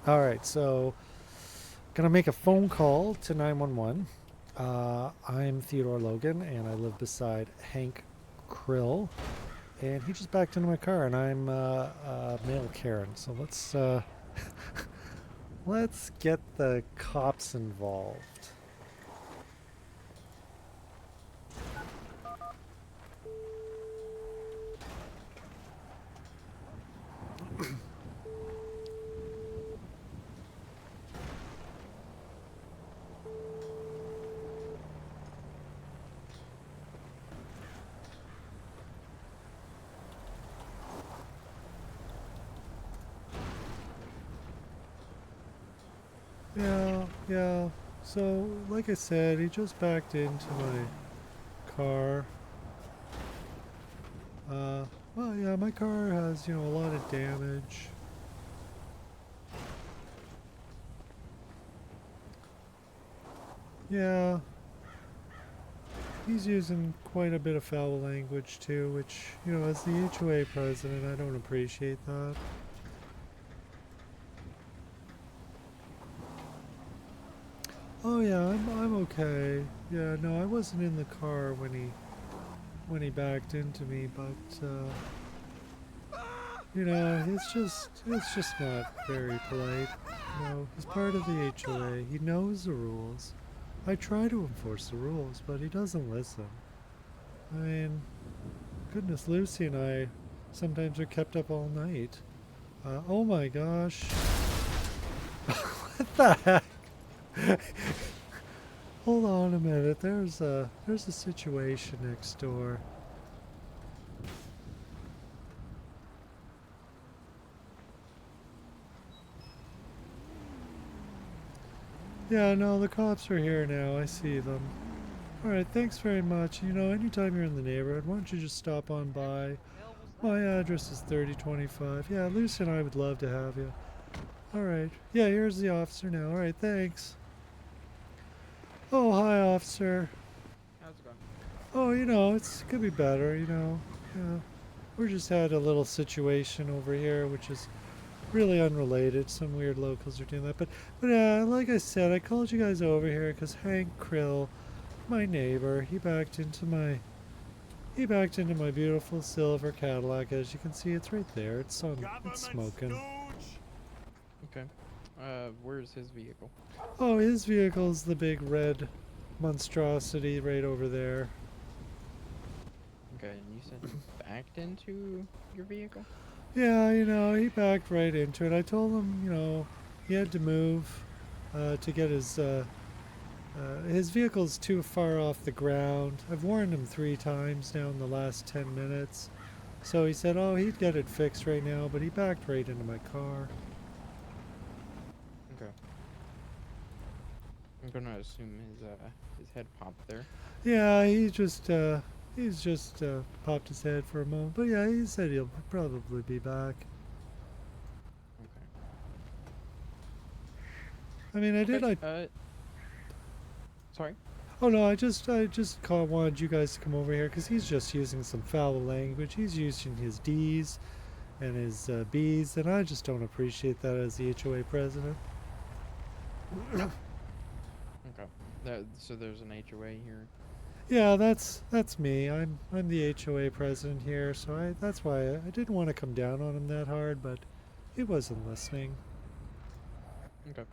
All right, so gonna make a phone call to 911. I'm Theodore Logan, and I live beside Hank Krill, and he just backed into my car, and I'm male Karen. So let's get the cops involved. Yeah, yeah. So, like I said, he just backed into my car. Uh, well, yeah, my car has, a lot of damage. Yeah, he's using quite a bit of foul language too, which, as the HOA president, I don't appreciate that. Oh yeah, I'm okay. Yeah, no, I wasn't in the car when he backed into me, but it's just not very polite. He's part of the HOA. He knows the rules. I try to enforce the rules, but he doesn't listen. I mean, goodness, Lucy and I sometimes are kept up all night. Oh my gosh. What the heck? Hold on a minute. There's a situation next door. Yeah, no, the cops are here now. I see them. All right, thanks very much. Anytime you're in the neighborhood, why don't you just stop on by? My address is 3025. Yeah, Lucy and I would love to have you. All right. Yeah, here's the officer now. All right, thanks. Oh, hi, officer. How's it going? Oh, it's could be better. Yeah, we just had a little situation over here, which is really unrelated. Some weird locals are doing that, but like I said, I called you guys over here because Hank Krill, my neighbor, he backed into my beautiful silver Cadillac. As you can see, it's right there. It's smoking. Okay. Where's his vehicle? Oh, his vehicle's the big red monstrosity right over there. Okay, and you said he backed into your vehicle? Yeah, he backed right into it. I told him, he had to move to get his vehicle's too far off the ground. I've warned him 3 times now in the last 10 minutes. So he said, oh, he'd get it fixed right now, but he backed right into my car. Okay. I'm gonna assume his head popped there. Yeah, he's just popped his head for a moment. But yeah, he said he'll probably be back. Okay. I mean, I did. Okay. I Sorry. Oh no, I just wanted you guys to come over here because he's just using some foul language. He's using his D's and his B's, and I just don't appreciate that as the HOA president. Okay. So there's an HOA here. Yeah, that's me. I'm the HOA president here, so that's why I didn't want to come down on him that hard, but he wasn't listening. Okay.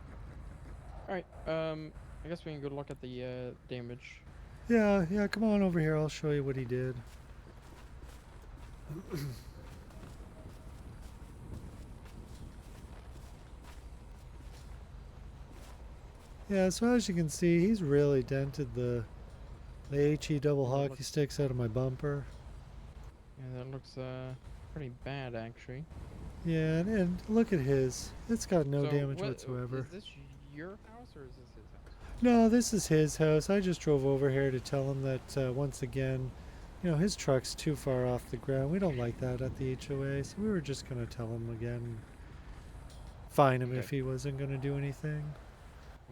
All right. I guess we can go look at the damage. Yeah, yeah, come on over here. I'll show you what he did. Yeah, so as you can see, he's really dented the HE double That hockey looks. sticks out of my bumper. Yeah, that looks pretty bad actually. Yeah, and look at his. It's got no So damage what whatsoever. is this your house or is this his house? No, this is his house. I just drove over here to tell him that once again, his truck's too far off the ground. We don't like that at the HOA, so we were just going to tell him again, fine him Okay. if he wasn't going to do anything.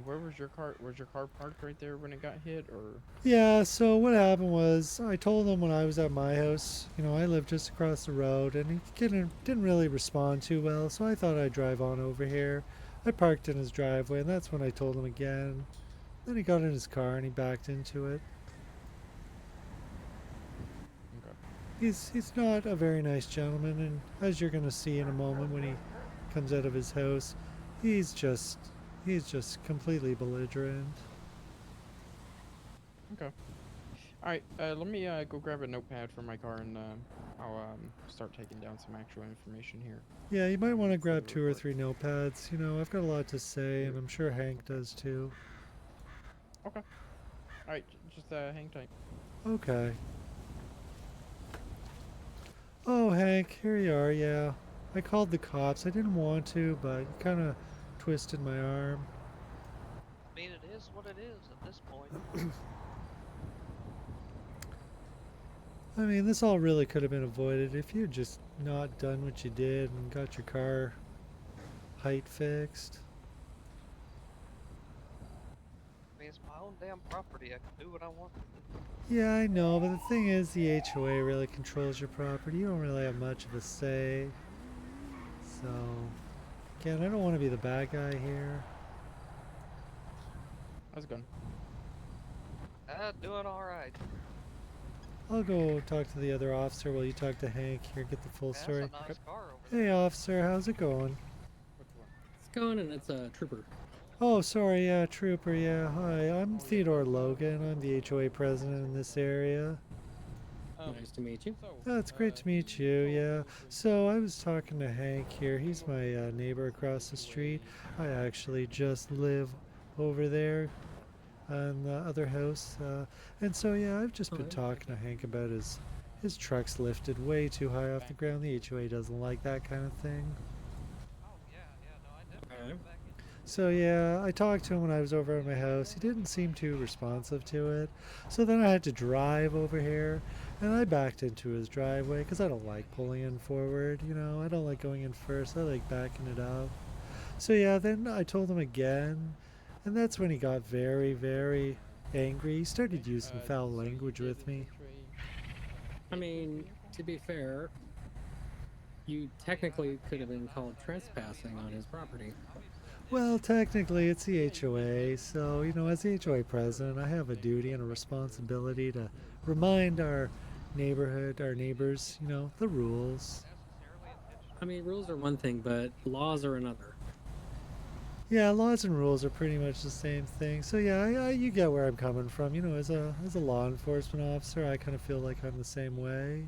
Where was your car? Was your car parked right there when it got hit, or? Yeah, so what happened was I told him when I was at my house, I live just across the road, and he didn't really respond too well, so I thought I'd drive on over here. I parked in his driveway, and that's when I told him again. Then he got in his car and he backed into it. Okay. He's not a very nice gentleman, and as you're gonna see in a moment when he comes out of his house, he's just completely belligerent. Okay. All right. Let me go grab a notepad from my car and I'll start taking down some actual information here. Yeah, you might want to For the grab 2 or report. 3 notepads. You know, I've got a lot to say, and I'm sure Hank Okay. does too. Okay. All right. Just hang tight. Okay. Oh, Hank, here you are. Yeah, I called the cops. I didn't want to, but you kind of twisted my arm. I mean, it is what it is at this point. I mean, this all really could have been avoided if you had just not done what you did and got your car height fixed. I mean, it's my own damn property. I can do what I want with it. Yeah, I know, but the thing is, the HOA really controls your property. You don't really have much of a say. So, again, I don't want to be the bad guy here. How's it going? Doing all right. I'll go talk to the other officer while you talk to Hank here, get the full That's story. a nice car over there. Hey, officer, how's it going? Which one? It's going and it's a trooper. Oh, sorry, yeah, trooper, yeah. Hi, I'm Theodore Logan. I'm the HOA president in this area. Nice to meet you. Oh, it's great to meet you, yeah. So I was talking to Hank here. He's my neighbor across the street. I actually just live over there in the other house. And so, yeah, I've just been Okay. talking to Hank about his truck's lifted way too high off the ground. The HOA doesn't like that kind of thing. Oh yeah, no, I definitely Alright. put back in. So yeah, I talked to him when I was over at my house. He didn't seem too responsive to it. So then I had to drive over here, and I backed into his driveway because I don't like pulling in forward. You know, I don't like going in first. I like backing it up. So yeah, then I told him again, and that's when he got very, very angry. He started using foul language with me. I mean, to be fair, you technically could have been called trespassing on his property. Well, technically, it's the HOA, so, you know, as the HOA president, I have a duty and a responsibility to remind our neighborhood, our neighbors, you know, the rules. Necessarily intentional. I mean, rules are one thing, but laws are another. Yeah, laws and rules are pretty much the same thing. So, yeah, you get where I'm coming from. You know, as a law enforcement officer, I kind of feel like I'm the same way.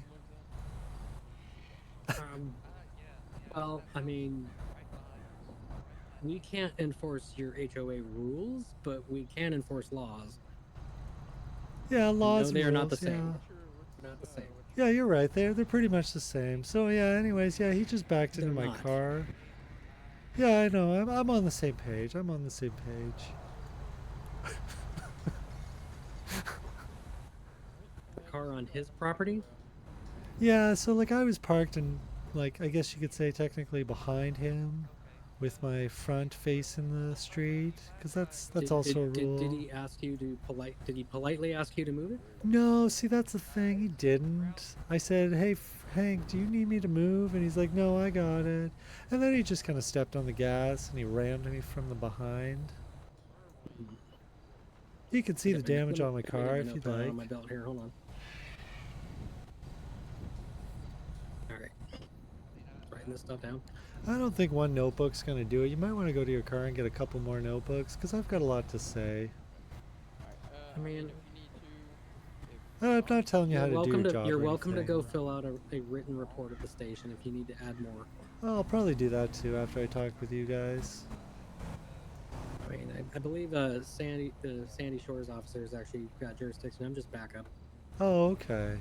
Um, Yeah. well, I mean, we can't enforce your HOA rules, but we can enforce laws. Yeah, laws No, and they are rules, not the same. yeah. Not the same. Yeah, you're right. They're pretty much the same. So, yeah, anyways, yeah, he just backed into They're my not. car. Yeah, I know. I'm on the same page. I'm on the same page. The car on his property? Yeah, so like I was parked in, like, I guess you could say technically behind him, with my front facing the street, because that's also a rule. Did he ask you to Did he politely ask you to move it? No, see that's the thing. He didn't. I said, "Hey, Hank, do you need me to move?" And he's like, "No, I got it." And then he just kind of stepped on the gas and he rammed me from the behind. You can see the damage on my car if you'd like. On my belt here, hold on. All right, writing this stuff down. I don't think one notebook's gonna do it. You might want to go to your car and get a couple more notebooks, because I've got a lot to say. I mean, if you need to, I'm not telling you how to do your job. You're or welcome to anything. go fill out a written report at the station if you need to add more. Well, I'll probably do that too after I talk with you guys. I mean, I believe the Sandy Shores officers actually got jurisdiction. I'm just backup. Oh, okay.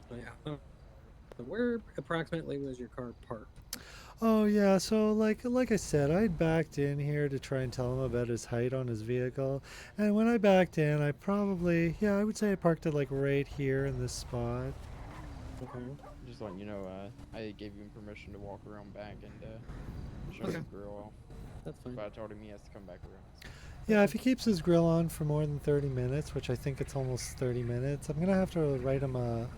So, yeah. So where approximately was your car parked? Oh yeah, so like I said, I'd backed in here to try and tell him about his height on his vehicle. And when I backed in, I probably, yeah, I would say I parked it like right here in this spot. Okay. just letting you know, I gave him permission to walk around back and shut Okay. the grill off. That's fine. But I told him he has to come back around. Yeah, if he keeps his grill on for more than 30 minutes, which I think it's almost 30 minutes, I'm gonna have to write him a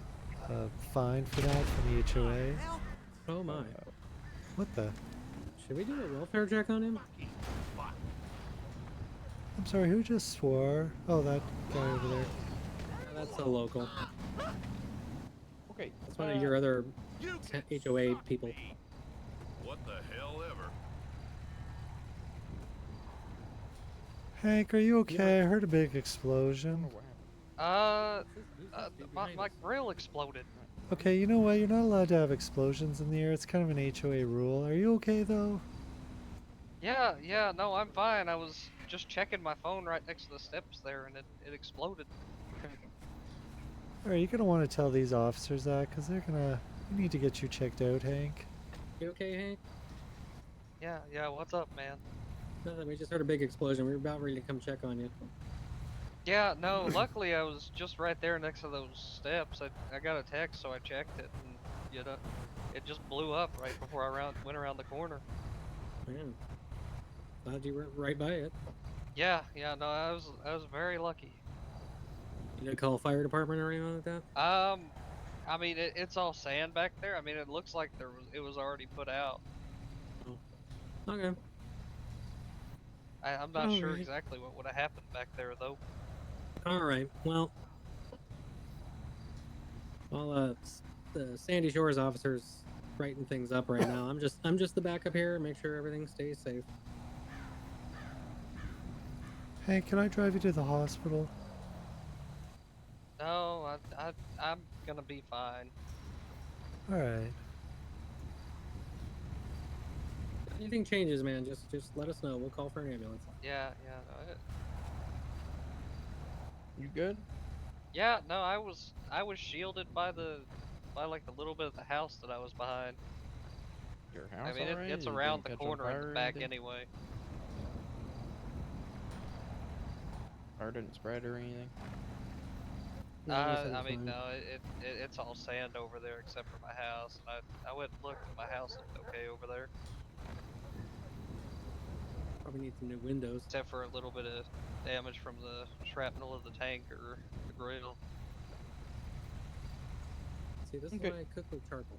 fine for that from the HOA. Oh my. What the? Should we do a welfare check on him? I'm sorry, who just swore? Oh, that guy over there. That's a local. Okay. That's one of your other HOA people. What the hell ever? Hank, are you okay? Yeah. I heard a big I don't explosion. know what happened. My grill exploded. Okay, you know what? You're not allowed to have explosions in the air. It's kind of an HOA rule. Are you okay, though? Yeah, no, I'm fine. I was just checking my phone right next to the steps there, and it exploded. Alright, you're gonna want to tell these officers that, because they're gonna... We need to get you checked out, Hank. You okay, Hank? Yeah, what's up, man? Nothing. We just heard a big explosion. We were about ready to come check on you. Yeah, no, luckily I was just right there next to those steps. I got a text, so I checked it, and, you know, it just blew up right before I went around the corner. Man, glad you were right by it. Yeah, no, I was very lucky. You didn't call fire department or anything like that? I mean, it's all sand back there. I mean, it looks like it was already put out. Okay. I'm not sure Alright. exactly what would have happened back there, though. All right. Well, the Sandy Shores officers writing things up right now. I'm just the backup here. Make sure everything stays safe. Hank, can I drive you to the hospital? No, I'm gonna be fine. Alright. If anything changes, man, just let us know. We'll call for an ambulance. Yeah, no, You good? yeah, no, I was shielded by like the little bit of the house that I was behind. Your house I mean, alright? it's You around didn't the catch on corner in fire the or back anything? anyway. Fire didn't spread or anything? No, everything's I mean, fine. no, it's all sand over there except for my house. And I went and looked, and my house looked okay over there, Probably need some new windows. except for a little bit of damage from the shrapnel of the tank or the grill. See, this Okay. is why I cook with charcoal.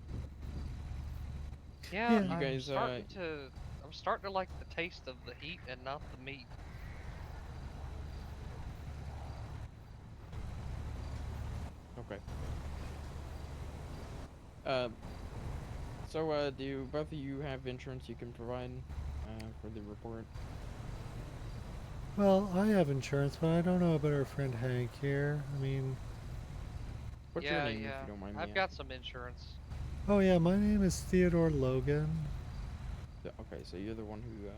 Yeah, Yeah. You guys, I'm starting to like the taste of the heat and not the meat. Okay. Do both of you have insurance you can provide for the report? Well, I have insurance, but I don't know about our friend Hank here. I mean... What's your name, if you don't mind me I've got some insurance. Oh yeah, my name is Theodore Logan. Okay, so you're the one who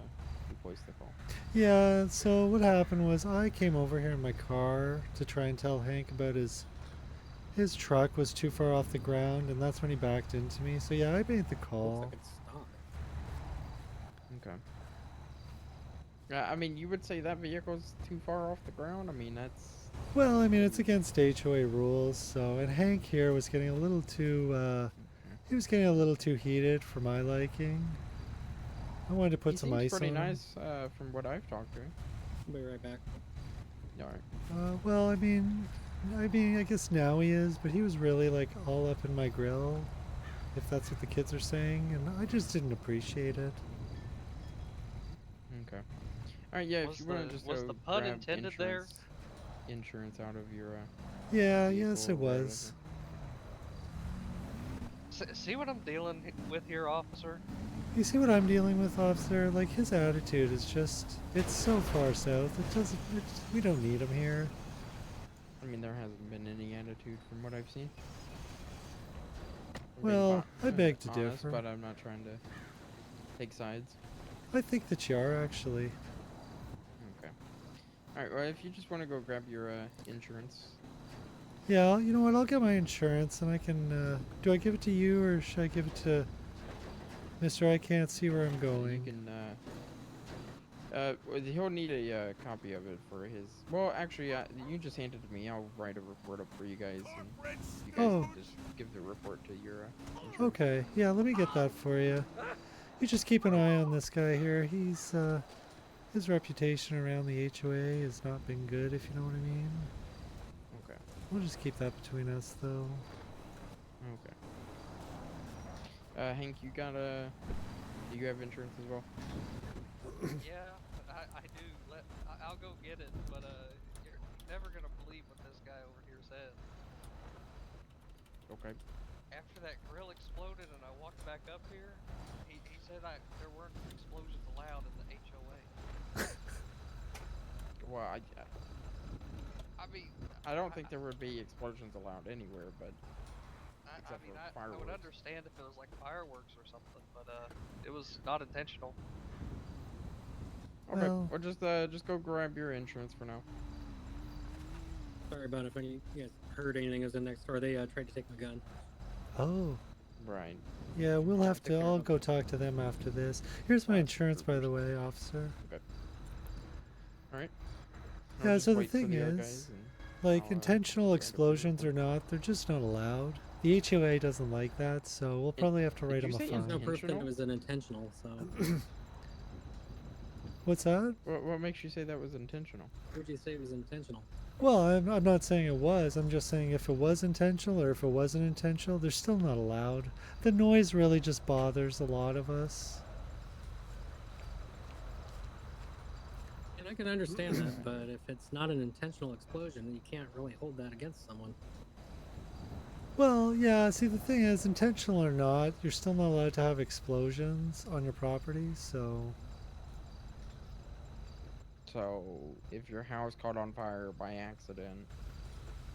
placed the call. Yeah, so what happened was I came over here in my car to try and tell Hank about his truck was too far off the ground, and that's when he backed into me. So yeah, I made the Looks call. like it's stock. Okay. Yeah, I mean, you would say that vehicle's too far off the ground? I mean, that's... Well, I mean, it's against HOA rules, so... And Hank here was getting a little too, he was getting a little too heated for my liking. I wanted to put He some seems ice pretty on him. nice from what I've talked to him. I'll be right back. Alright. Well, I mean, I guess now he is, but he was really, like, all up in my grill, if that's what the kids are saying, and I just didn't appreciate it. Okay. Alright, yeah, Was if you want the- to just was go the pun grab intended there? insurance out of your Yeah, vehicle yes, or it was. See what I'm dealing with here, officer? You see what I'm dealing with, officer? Like, his attitude is just, it's so far south, we don't need him here. I mean, there hasn't been any attitude from what I've seen. I'm being Well, I beg to honest, differ. but I'm not trying to take sides. I think that you are, actually. Okay. Alright, well, if you just want to go grab your insurance. Yeah, you know what, I'll get my insurance and I can, do I give it to you or should I give it to Mr. I can't see where I'm You going? can, well, he'll need a copy of it for his... Well, actually, you just hand it to me. I'll write a report up for you guys, and you guys Oh. can just give the report to your insurance. Okay, yeah, let me get that for you. You just keep an eye on this guy here. His reputation around the HOA has not been good, if you know what I mean. Okay. We'll just keep that between us, though. Okay. Hank, you got do you have insurance as well? Yeah, I do. I'll go get it, but you're never gonna believe what this guy over here said. Okay. After that grill exploded and I walked back up here, he said there weren't explosions allowed in the HOA. Well, I mean, I don't think there would be explosions allowed anywhere, but I except mean, for I would fireworks. understand if it was like fireworks or something, but it was not intentional. Okay. Well- Well, just go grab your insurance for now. Sorry about if any you guys heard anything as in next door. They tried to take my gun. Oh. Right. Yeah, we'll have take to. care I'll of go talk to them after this. Here's my Lots of insurance, by the troopers. way, officer. Okay. All right. Yeah, I'll just so the wait for thing the other is, guys and like, I'll, intentional grind up the explosions or report. not, they're just not allowed. The HOA doesn't like that, so we'll probably have to did write you them a say There's no fine. proof that it Intentional? was unintentional, so What's that? What makes you say that was intentional? would you say it was intentional? Well, I'm not saying it was. I'm just saying if it was intentional or if it wasn't intentional, they're still not allowed. The noise really just bothers a lot of us. And I can understand that, but if it's not an intentional explosion, you can't really hold that against someone. Well, yeah, see, the thing is, intentional or not, you're still not allowed to have explosions on your property, so... So, if your house caught on fire by accident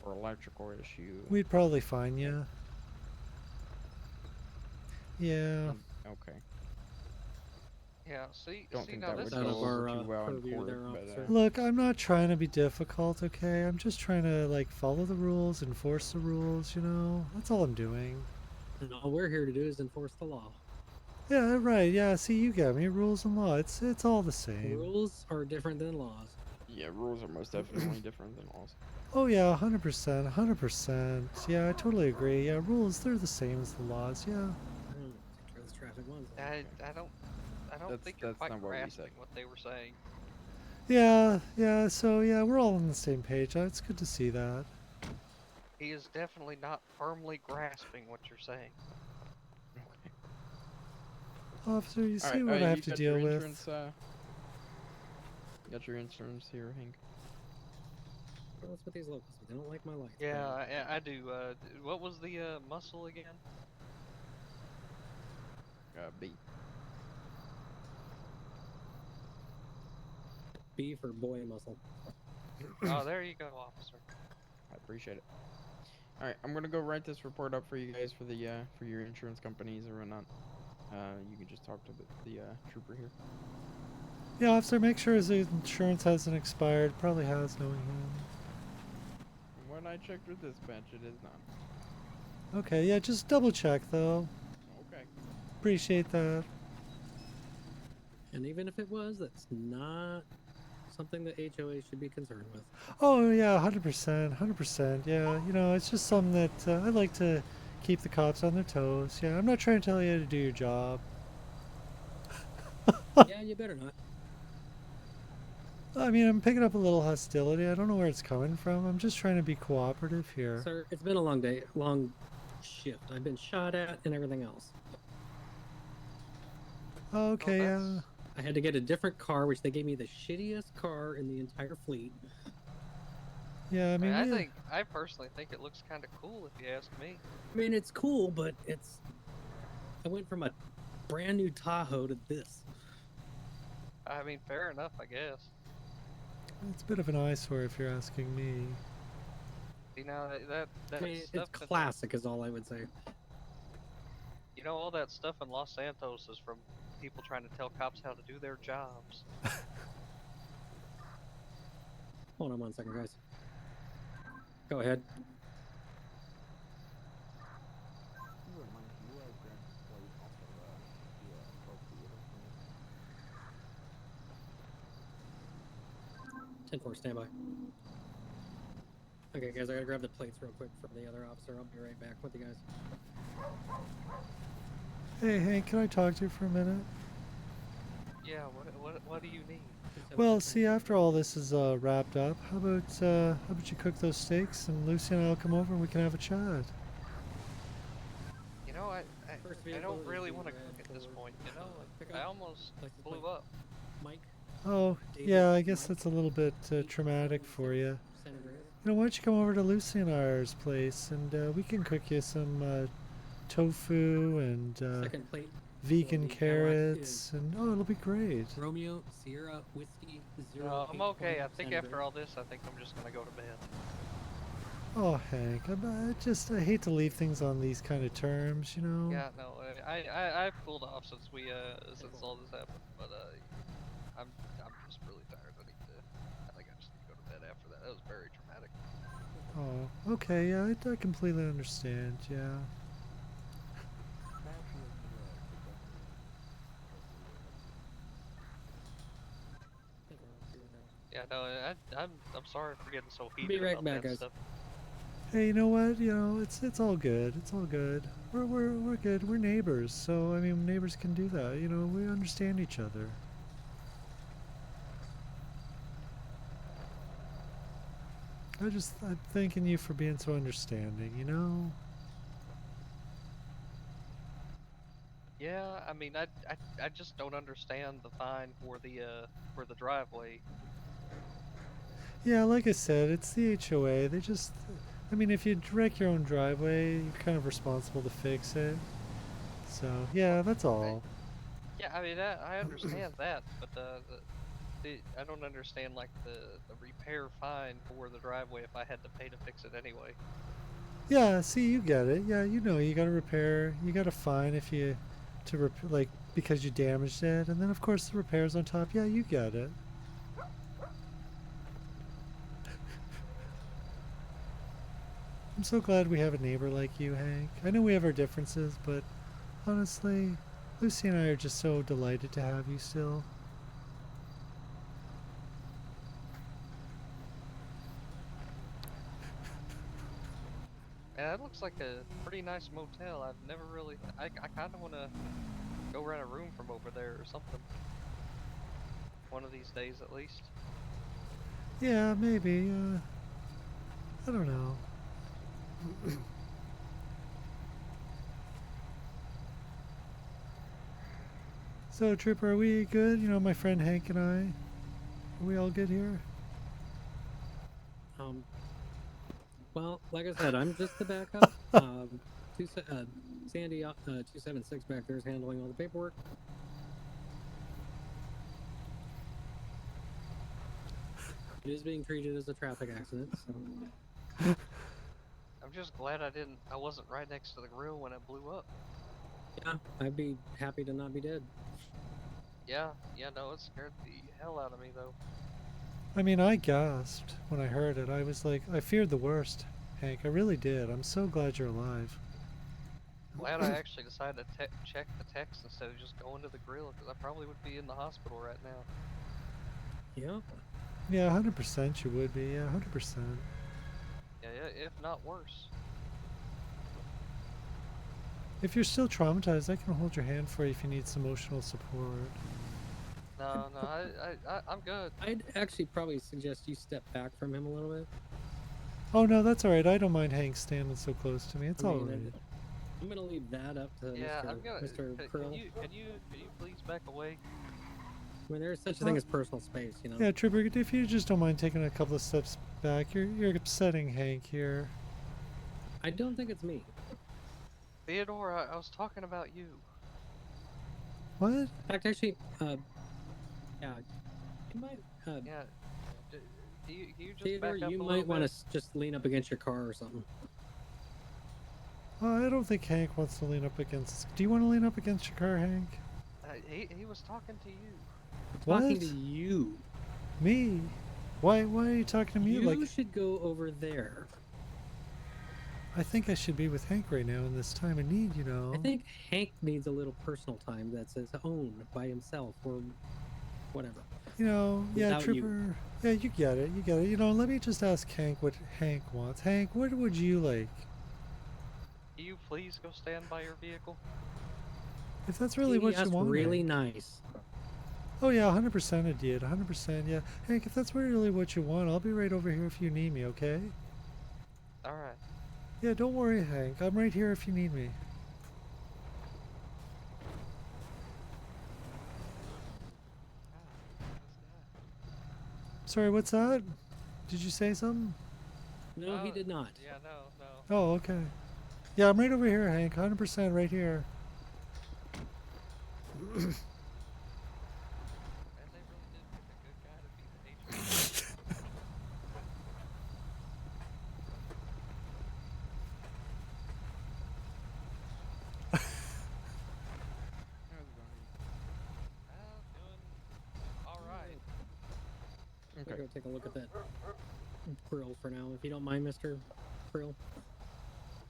or electrical issue, We'd probably fine you. Yeah. okay. Yeah, see, Don't think now that this would Out go of is over our too well in purview court, there, but officer. Look, I'm not trying to be difficult, okay? I'm just trying to, like, follow the rules, enforce the rules, you know? That's all I'm doing. And all we're here to do is enforce the law. Yeah, right, yeah, see, you get me. Rules and law, it's all the same. Rules are different than laws. yeah, rules are most definitely different than laws. Oh, yeah, 100%, 100%. Yeah, I totally agree. Yeah, rules, they're the same as the laws, yeah. Take care of this traffic once. I don't That's- think you're that's quite not what we said. grasping what they were saying. Yeah, so, yeah, we're all on the same page. It's good to see that. He is definitely not firmly grasping what you're saying. Okay. Officer, you All see right, what I have you to got deal your with? insurance, got your insurance here, Hank. What's with these locals? They don't like my lights. Yeah, I do. What was the muscle again? B. B for boy muscle. Oh, there you go, officer. I appreciate it. All right, I'm gonna go write this report up for you guys for the for your insurance companies or whatnot. You can just talk to the trooper here. Yeah, officer, make sure his insurance hasn't expired. Probably has, knowing him. When I checked with dispatch, it is not. Okay, yeah, just double check, though. Okay. Appreciate that. And even if it was, that's not something that HOA should be concerned with. Oh, yeah, 100%, 100%. Yeah, you know, it's just something that I like to keep the cops on their toes. Yeah, I'm not trying to tell you how to do your job. Yeah, you better not. I mean, I'm picking up a little hostility. I don't know where it's coming from. I'm just trying to be cooperative here. Sir, it's been a long day, long shift. I've been shot at and everything else. Okay, yeah. that's- I had to get a different car, which they gave me the shittiest car in the entire fleet. Yeah, I mean, yeah. I personally think it looks kind of cool if you ask me. I mean, it's cool, but it's... I went from a brand new Tahoe to this. I mean, fair enough, I guess. It's a bit of an eyesore if you're asking me. You know that I mean, stuff. it's classic is all I would say. You know, all that stuff in Los Santos is from people trying to tell cops how to do their jobs. Hold on 1 second, guys. Go ahead. Ten 4, standby. Okay, guys, I gotta grab the plates real quick from the other officer. I'll be right back with you guys. Hey, Hank, can I talk to you for a minute? Yeah. What do you need? Well, see, after all this is wrapped up, how about you cook those steaks and Lucy and I'll come over and we can have a chat? know, First I vehicle don't is really the want to red cook at this Ford, point, you know? pickup. I almost License blew plate up. Mike. Oh, David, yeah, I guess Mike, that's a little bit traumatic for 876 you. San Andreas. You know, why don't you come over to Lucy and I's place and we can cook you some tofu and Second plate vegan for the Cadillac is carrots, and oh, it'll be great. Romeo Sierra Whiskey 08 No, I'm okay. I San think after Andreas. all this, I think I'm just gonna go to bed. Oh, Hank, I hate to leave things on these kind of terms, you know. Yeah, no, I've cooled off since since all this happened, but I'm just really tired. I think I just need to go to bed after that. That was very traumatic. Oh, okay, yeah, I completely understand. Yeah. Yeah, no, I'm sorry for getting so Be heated right about back, that guys. stuff. Hey, you know what? You know, it's all good. It's all good. We're good. We're neighbors, so I mean, neighbors can do that. You know, we understand each other. I'm thanking you for being so understanding. You know. Yeah, I mean, I just don't understand the fine for the driveway. Yeah, like I said, it's the HOA. I mean, if you wreck your own driveway, you're kind of responsible to fix it. So, yeah, that's all. Yeah, I mean, I understand that, but I don't understand like the repair fine for the driveway if I had to pay to fix it anyway. Yeah, see, you get it. Yeah, you know, you gotta repair, you gotta fine if you, like, because you damaged it. And then, of course, the repairs on top. Yeah, you get it. I'm so glad we have a neighbor like you, Hank. I know we have our differences, but honestly, Lucy and I are just so delighted to have you still. And that looks like a pretty nice motel. I've never really. I kind of want to go rent a room from over there or something. One of these days, at least. Yeah, maybe. I don't know. So, Trooper, are we good? You know, my friend Hank and I. Are we all good here? Well, like I said, I'm just the backup. Sandy 276 back there is handling all the paperwork. It is being treated as a traffic accident, so I'm just glad I wasn't right next to the grill when it blew up. yeah, I'd be happy to not be dead. Yeah, no, it scared the hell out of me though. I mean, I gasped when I heard it. I was like, I feared the worst, Hank. I really did. I'm so glad you're alive. Glad I actually decided to check the text instead of just going to the grill, because I probably would be in the hospital right now. Yeah. Yeah, 100% you would be. Yeah, 100%. Yeah, if not worse. If you're still traumatized, I can hold your hand for you if you need some emotional support. No, I'm good. I'd actually probably suggest you step back from him a little bit. Oh, no, that's all right. I don't mind Hank standing so close to me. It's all right. I'm gonna leave that up to Yeah, Mr. Krill. Can you please back away? I mean, there's such a thing as personal space, you know. Yeah, Trooper, if you just don't mind taking a couple of steps back, you're upsetting Hank here. I don't think it's me. Theodore, I was talking about you. What? In fact, actually, yeah, you might, Yeah. Do you just Theodore, back up you a might little want bit? to just lean up against your car or something. I don't think Hank wants to lean up against. Do you want to lean up against your car, Hank? He was talking to you. What? Talking to you. Me? Why are you talking to me? You should go over there. I think I should be with Hank right now in this time of need, you know. I think Hank needs a little personal time that's his own by himself or whatever. You know, yeah, Without you. Trooper. Yeah, you get it. You get it. You know, let me just ask Hank what Hank wants. Hank, what would you like? Can you please go stand by your vehicle? If that's really what you That's want. really Hank. nice. Oh yeah, 100% I did. 100%. Yeah, Hank, if that's really what you want, I'll be right over here if you need me. Okay? All right. Yeah, don't worry, Hank. I'm right here if you need me. Sorry, what's that? Did you say something? No, he Oh, did not. Yeah, no. Oh, okay. Yeah, I'm right over here, Hank. 100% right here. And they really did pick a good guy to be the HOD. How's it going? Doing all right. I'm Okay. gonna go take a look at that grill for now, if you don't mind, Mr. Grill.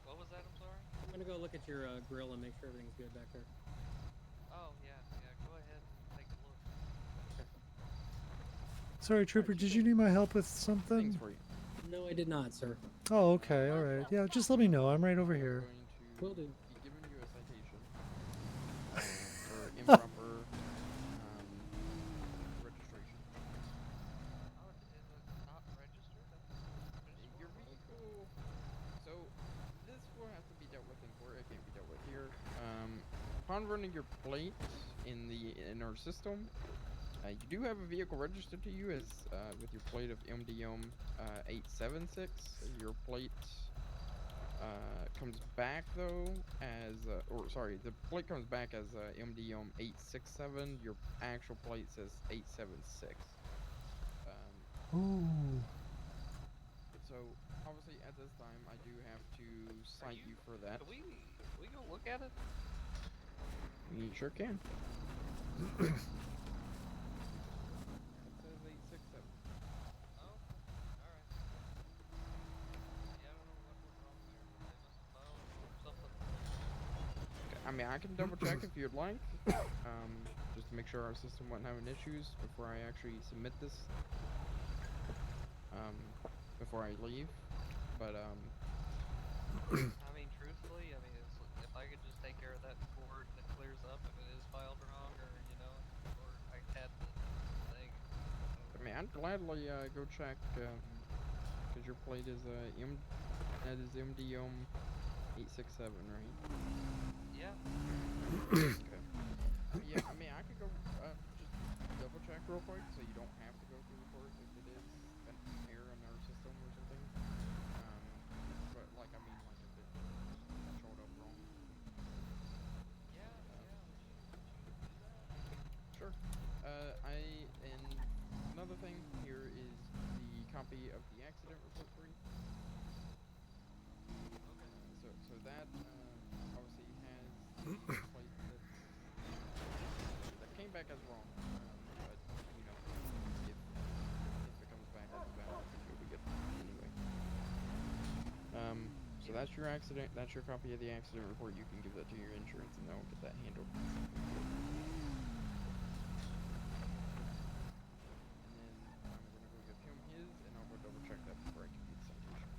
What was that? I'm sorry. I'm gonna go look at your grill and make sure everything's good back there. Oh yeah. Go ahead and take a look. Sorry, Trooper, did you need my help with Things something? for you. No, I did not, sir. Oh, okay, alright. Yeah, just let me know. I'm right over here. I'm going Will to do. be giving you a citation for improper registration. Oh, is it not registered? Your vehicle. So this will have to be dealt with in court. It can't be dealt with here. Upon running your plate in our system, you do have a vehicle registered to you as with your plate of MDM 876. Your plate comes back though as the plate comes back as MDM 867. Your actual plate says 876. Ooh. So obviously at this time I do have to cite you for that. Can we go look at it? You sure can. It says 867. Oh, all right. Yeah, I don't know what went wrong there. They must have found something. I mean, I can double check if you'd like, just to make sure our system wasn't having issues before I actually submit this, before I leave. But I mean, truthfully, if I could just take care of that in court and it clears up if it is filed wrong, or or I had the thing. I mean, I'd gladly go check, because your plate is that is MDM 867, right? Yeah. Okay. Yeah, I mean, I could go just double check real quick, so you don't have to go through the court if it is an error in our system or something. But like, I mean, like if it showed up wrong. Yeah. We should do that. Sure. And another thing here is the copy of the accident report for you. Okay. So that obviously has the plate that came back as wrong. But you know, if it comes back as valid, you'll be good anyway. So that's your accident. That's your copy of the accident report. You can give that to your insurance, and they'll get that handled. And then I'm gonna go give him his, and I'll go double check that before I give you the citation.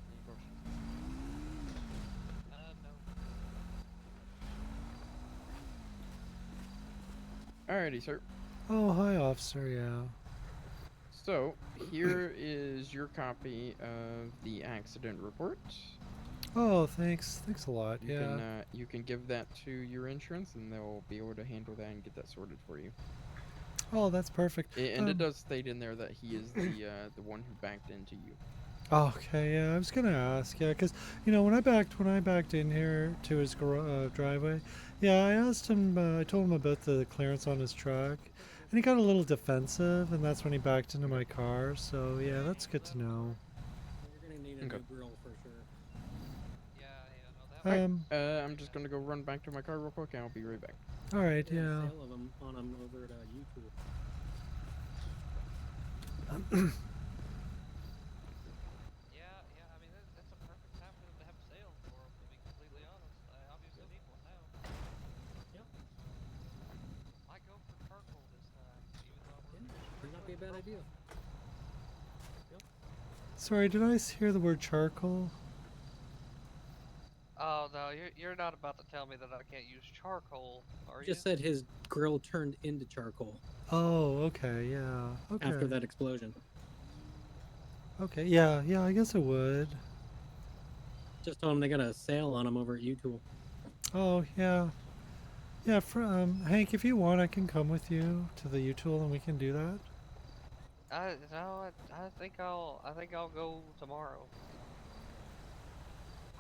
Any questions? No. Alrighty, sir. Oh, hi, officer, yeah. So here is your copy of the accident report. Oh, thanks. Thanks a lot, You yeah. can you can give that to your insurance, and they'll be able to handle that and get that sorted for you. Oh, that's perfect. And it does state in there that he is the one who backed into you. Okay, yeah, I was gonna ask, yeah, because when I backed in here to his driveway, yeah, I asked him, I told him about the clearance on his truck, and he got a little defensive, and that's when he backed into my car. So yeah, that's good to know. We're gonna need a Okay. new grill for sure. Yeah. No, that. I'm just gonna go run back to my car real quick, and I'll be right back. All right, There's a yeah. sale of them on them over at YouTube. Yeah. I mean, that's a perfect time for them to have a sale for them. To be completely honest, I obviously need one now. Yep. Might go for charcoal this time, even though we're. Yeah, would not be a bad idea. Sorry, did I hear the word charcoal? Oh no, you're not about to tell me that I can't use charcoal, are you? Just said his grill turned into charcoal Oh, okay, yeah. Okay. after that explosion. Okay, yeah, I guess it would. Just told him they got a sale on them over at YouTube. Oh, yeah. Yeah, Hank, if you want, I can come with you to the U-Tool and we can do that. I think I'll go tomorrow.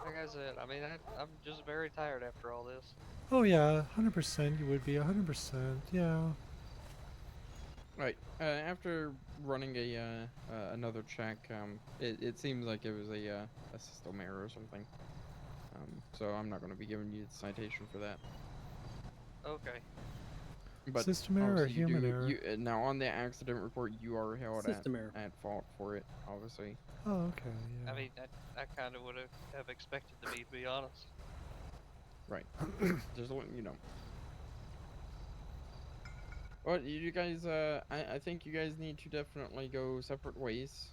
Like I said, I mean, I'm just very tired after all this. Oh yeah, 100% you would be, 100%, yeah. Right. After running another check, it seems like it was a system error or something. So I'm not going to be giving you the citation for that. Okay. But System error or obviously human error? now on the accident report you are held System error. at fault for it. Obviously. Oh, okay, yeah. I mean, I kind of would have expected to be honest. Right. Just letting you know. Well, you guys, I think you guys need to definitely go separate ways.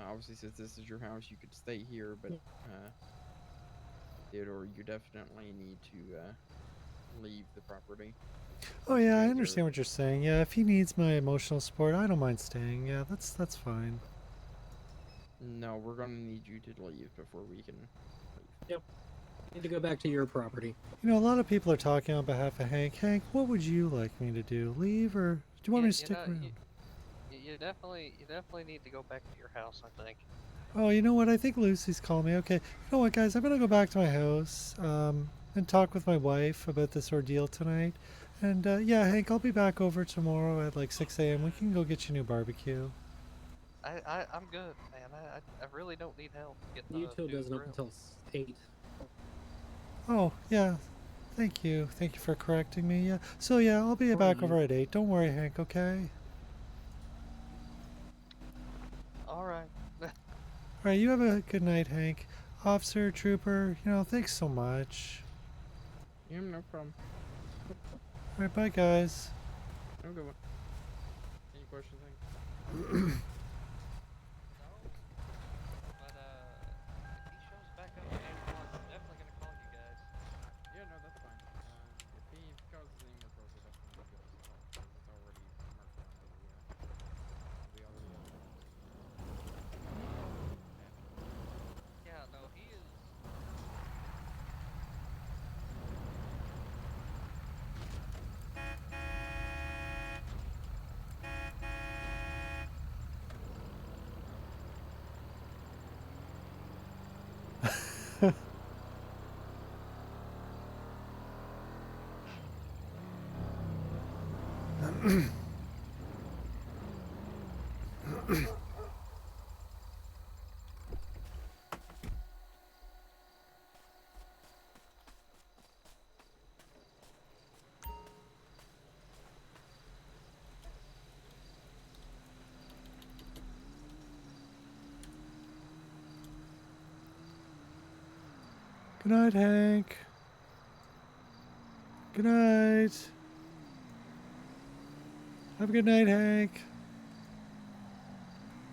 Obviously, since this is your house, you could stay here, but Theodore, you definitely need to leave the property. Oh Since you yeah, I guys understand what you're saying. Yeah, if he needs my emotional support, I don't mind staying. Yeah, that's fine. No, we're gonna need you to leave before we can leave. Yep. Need to go back to your property. You know, a lot of people are talking on behalf of Hank. Hank, what would you like me to do? Leave or do you want me to stick around? You definitely need to go back to your house, I think. Oh, you know what? I think Lucy's calling me. Okay, you know what, guys? I'm gonna go back to my house and talk with my wife about this ordeal tonight. And yeah, Hank, I'll be back over tomorrow at like 6 a.m. We can go get you new barbecue. I'm good, man. I really don't need help getting The a util new doesn't open grill. until 8. Oh, yeah. Thank you. Thank you for correcting me. Yeah. So yeah, I'll be back over at 8. Don't worry, Hank, okay? All right. All right, you have a good night, Hank. Officer, trooper, you know, thanks so much. Yeah, no problem. All right, bye, guys. Have a good one. Any questions, Hank? But if he shows back up at 8 o'clock, I'm definitely gonna call you guys. Yeah, no, that's fine. If he causes any more trouble, definitely give us a call because it's already marked down on the other Yeah, no, he is. Good night, Hank. Good night. Have a good night, Hank.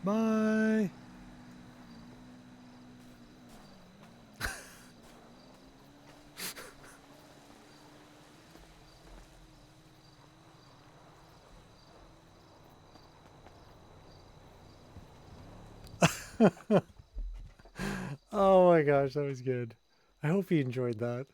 Bye. Oh my gosh, that was good. I hope you enjoyed that.